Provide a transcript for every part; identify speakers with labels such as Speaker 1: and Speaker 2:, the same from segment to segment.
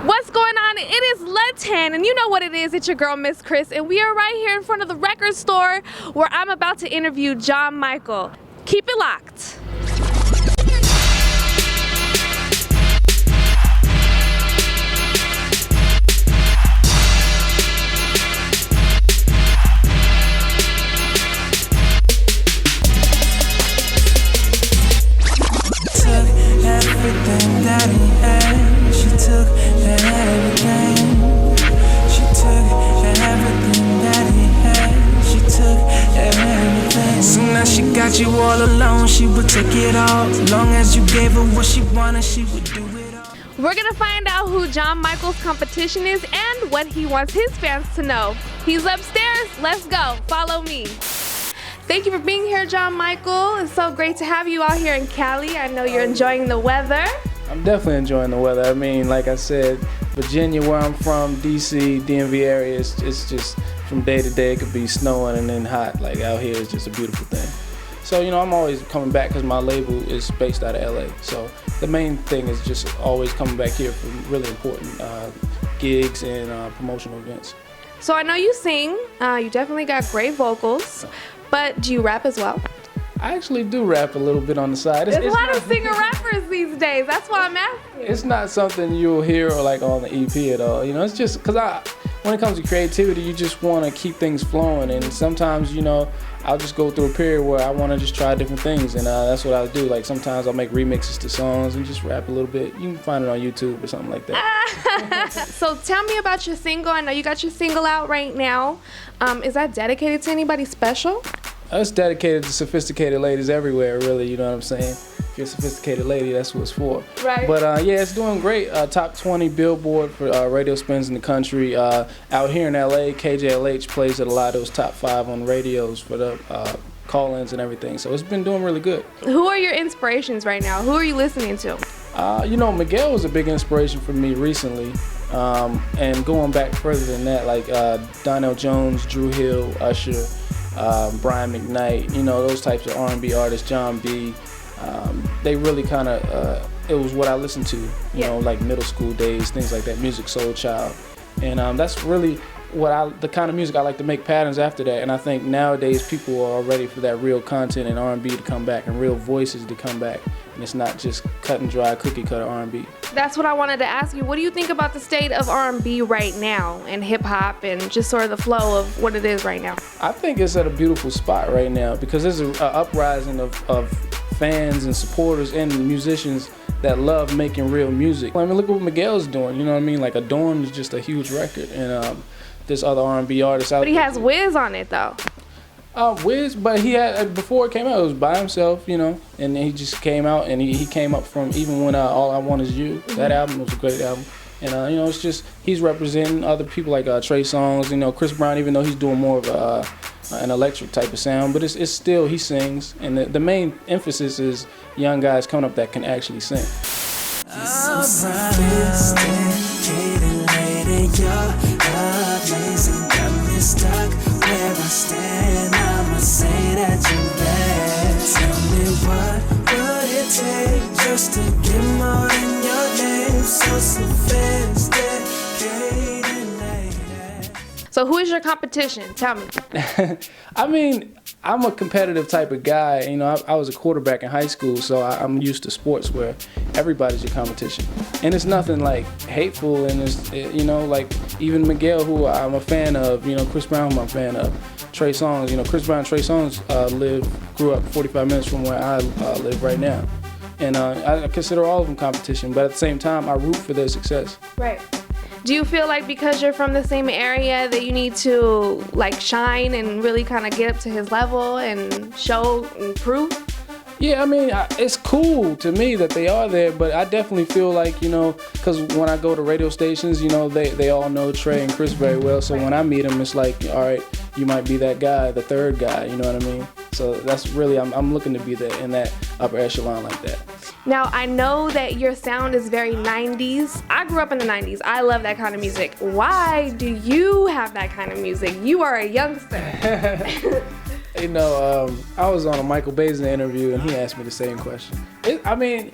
Speaker 1: What's going on? It is Let's Hand, and you know what it is. It's your girl, Miss Kris, and we are right here in front of the record store where I'm about to interview John Michael. Keep it locked.
Speaker 2: Everything that he had, she took everything. She took everything that he had. She took everything. So now she got you all alone. She would take it all. As long as you gave her what she wanted, she would do it all.
Speaker 1: We're gonna find out who John Michael's competition is and what he wants his fans to know. He's upstairs. Let's go. Follow me. Thank you for being here, John Michael. It's so great to have you out here in Cali. I know you're enjoying the weather.
Speaker 3: I'm definitely enjoying the weather. I mean, like I said, Virginia, where I'm from, DC, DMV area, it's just from day to day, it could be snowing and then hot. Like out here, it's just a beautiful thing. So, you know, I'm always coming back because my label is based out of LA. So the main thing is just always coming back here for really important gigs and promotional events.
Speaker 1: So I know you sing. You definitely got great vocals. But do you rap as well?
Speaker 3: I actually do rap a little bit on the side.
Speaker 1: There's a lot of singer-rappers these days. That's why I'm asking.
Speaker 3: It's not something you'll hear or like on the EP at all. You know, it's just because when it comes to creativity, you just want to keep things flowing. And sometimes, you know, I'll just go through a period where I want to just try different things. And that's what I'll do. Like sometimes I'll make remixes to songs and just rap a little bit. You can find it on YouTube or something like that.
Speaker 1: So tell me about your single. I know you got your single out right now. Is that dedicated to anybody special?
Speaker 3: It's dedicated to sophisticated ladies everywhere, really, you know what I'm saying? If you're a sophisticated lady, that's what it's for.
Speaker 1: Right.
Speaker 3: But yeah, it's doing great. Top 20 Billboard for radio spins in the country. Out here in LA, KJLH plays at a lot of those top 5 on radios for the call-ins and everything. So it's been doing really good.
Speaker 1: Who are your inspirations right now? Who are you listening to?
Speaker 3: You know, Miguel was a big inspiration for me recently. And going back further than that, like Donnell Jones, Drew Hill, Usher, Brian McKnight, you know, those types of R&B artists, John B. They really kind of, it was what I listened to, you know, like middle school days, things like that, Music Soul Child. And that's really the kind of music I like to make patterns after that. And I think nowadays people are ready for that real content and R&B to come back and real voices to come back. And it's not just cut and dry cookie cutter R&B.
Speaker 1: That's what I wanted to ask you. What do you think about the state of R&B right now and hip hop and just sort of the flow of what it is right now?
Speaker 3: I think it's at a beautiful spot right now because there's an uprising of fans and supporters and musicians that love making real music. I mean, look what Miguel's doing, you know what I mean? Like Adorn is just a huge record, and there's other R&B artists out there.
Speaker 1: But he has Wiz on it though.
Speaker 3: Wiz, but he had, before it came out, it was by himself, you know, and he just came out, and he came up from, even when All I Want Is You, that album was a great album. And, you know, it's just, he's representing other people like Trey Songz, you know, Chris Brown, even though he's doing more of an electric type of sound, but it's still, he sings, and the main emphasis is young guys coming up that can actually sing.
Speaker 2: Say that you bad. Tell me what would it take just to get more in your name? So sophisticated lady.
Speaker 1: So who is your competition? Tell me.
Speaker 3: I mean, I'm a competitive type of guy. You know, I was a quarterback in high school, so I'm used to sports where everybody's your competition. And it's nothing like hateful, and it's, you know, like even Miguel, who I'm a fan of, you know, Chris Brown, who I'm a fan of. Trey Songz, you know, Chris Brown and Trey Songz grew up 45 minutes from where I live right now. And I consider all of them competition, but at the same time, I root for their success.
Speaker 1: Right. Do you feel like because you're from the same area that you need to like shine and really kind of get up to his level and show and prove?
Speaker 3: Yeah, I mean, it's cool to me that they are there, but I definitely feel like, you know, because when I go to radio stations, you know, they all know Trey and Chris very well. So when I meet them, it's like, all right, you might be that guy, the third guy, you know what I mean? So that's really, I'm looking to be there in that upper echelon like that.
Speaker 1: Now, I know that your sound is very 90s. I grew up in the 90s. I love that kind of music. Why do you have that kind of music? You are a youngster.
Speaker 3: You know, I was on a Michael Basin interview and he asked me the same question. I mean,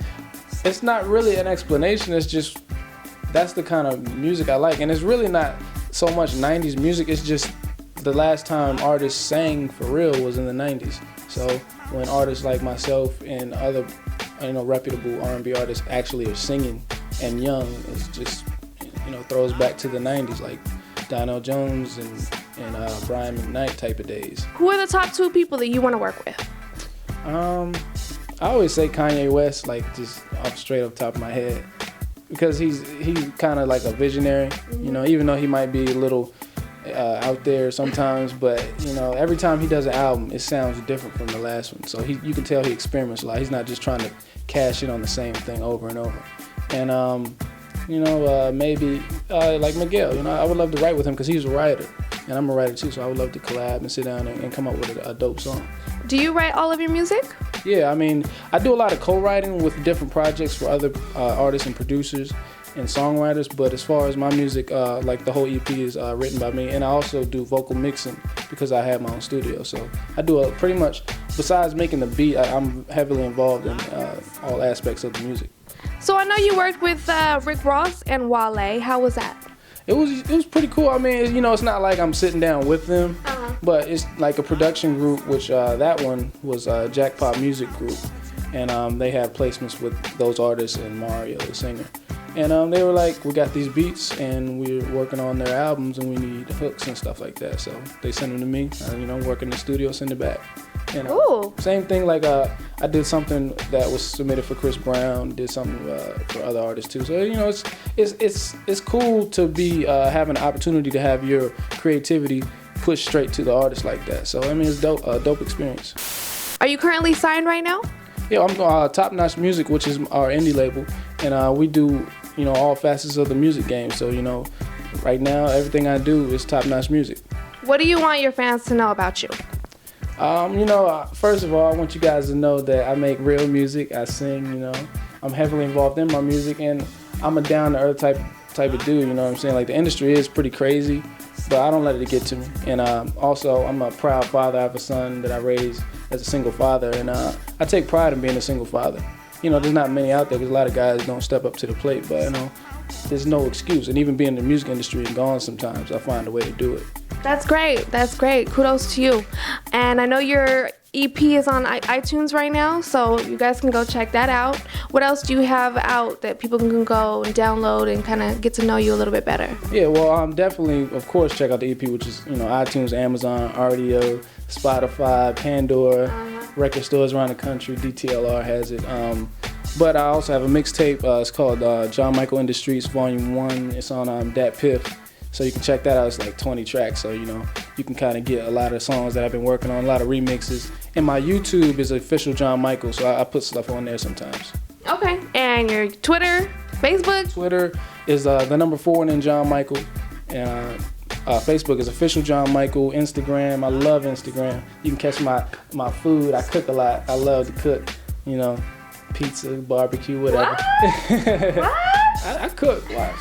Speaker 3: it's not really an explanation. It's just that's the kind of music I like. And it's really not so much 90s music, it's just the last time artists sang for real was in the 90s. So when artists like myself and other, reputable R&B artists actually are singing and young, it's just, throws back to the 90s, like Donnell Jones and Brian McKnight type of days.
Speaker 1: Who are the top 2 people that you want to work with?
Speaker 3: I always say Kanye West, like just straight off the top of my head, because he's kind of like a visionary, even though he might be a little out there sometimes, but every time he does an album, it sounds different from the last one. So you can tell he experiments a lot. He's not just trying to cash in on the same thing over and over. And maybe like Miguel, I would love to write with him because he's a writer, and I'm a writer too. So I would love to collab and sit down and come up with a dope song.
Speaker 1: Do you write all of your music?
Speaker 3: Yeah, I mean, I do a lot of co-writing with different projects for other artists and producers and songwriters, but as far as my music, like the whole EP is written by me, and I also do vocal mixing because I have my own studio. So I do pretty much, besides making the beat, I'm heavily involved in all aspects of the music.
Speaker 1: So I know you worked with Rick Ross and Wale. How was that?
Speaker 3: It was pretty cool. I mean, it's not like I'm sitting down with them, but it's like a production group, which that one was Jackpot Music Group, and they had placements with those artists and Mario, the singer. And they were like, we got these beats and we're working on their albums and we need hooks and stuff like that. So they send them to me, work in the studio, send it back.
Speaker 1: Ooh.
Speaker 3: Same thing, like I did something that was submitted for Chris Brown, did something for other artists too. So it's cool to be having an opportunity to have your creativity pushed straight to the artist like that. So I mean, it's a dope experience.
Speaker 1: Are you currently signed right now?
Speaker 3: Yeah, I'm Top Notch Music, which is our indie label, and we do all facets of the music game. So right now everything I do is Top Notch Music.
Speaker 1: What do you want your fans to know about you?
Speaker 3: First of all, I want you guys to know that I make real music. I sing, I'm heavily involved in my music, and I'm a down-to-earth type of dude, what I'm saying? Like, the industry is pretty crazy, but I don't let it get to me. And also, I'm a proud father. I have a son that I raised as a single father, and I take pride in being a single father. There's not many out there because a lot of guys don't step up to the plate, but, there's no excuse. And even being in the music industry and gone sometimes, I find a way to do it.
Speaker 1: That's great. That's great. Kudos to you. And I know your EP is on iTunes right now, so you guys can go check that out. What else do you have out that people can go and download and kind of get to know you a little bit better?
Speaker 3: Yeah, well, definitely, of course, check out the EP, which is, iTunes, Amazon, RDO, Spotify, Pandora, record stores around the country. DTLR has it. But I also have a mixtape. It's called John Michael in the Streets, Volume 1. It's on Dat Piff. So you can check that out. It's like 20 tracks. So, you can kind of get a lot of songs that I've been working on, a lot of remixes. And my YouTube is official John Michael, so I put stuff on there sometimes.
Speaker 1: Okay. And your Twitter, Facebook?
Speaker 3: Twitter is the number 4 and then John Michael. And Facebook is official John Michael. Instagram, I love Instagram. You can catch my food. I cook a lot. I love to cook, pizza, barbecue, whatever.
Speaker 1: What?
Speaker 3: I cook. Watch.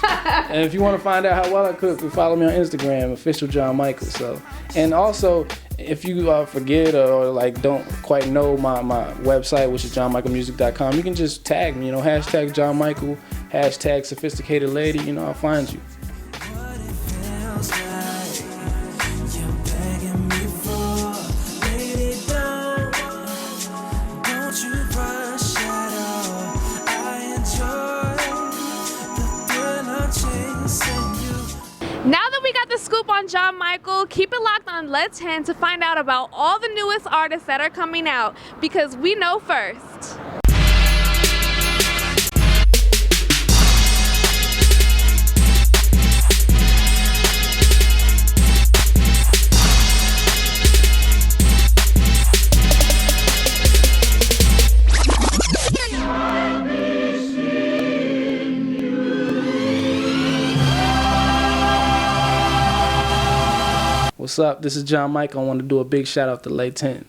Speaker 3: And if you want to find out how well I cook, follow me on Instagram, official John Michael. So, and also, if you forget or like don't quite know my website, which is johnmichaelmusic.com, you can just tag me. Hashtag John Michael, hashtag sophisticated lady. I'll find you.
Speaker 1: Now that we got the scoop on John Michael, keep it locked on Let's Hand to find out about all the newest artists that are coming out, because we know first.
Speaker 3: What's up? This is John Michael. I want to do a big shout out to Lay 10.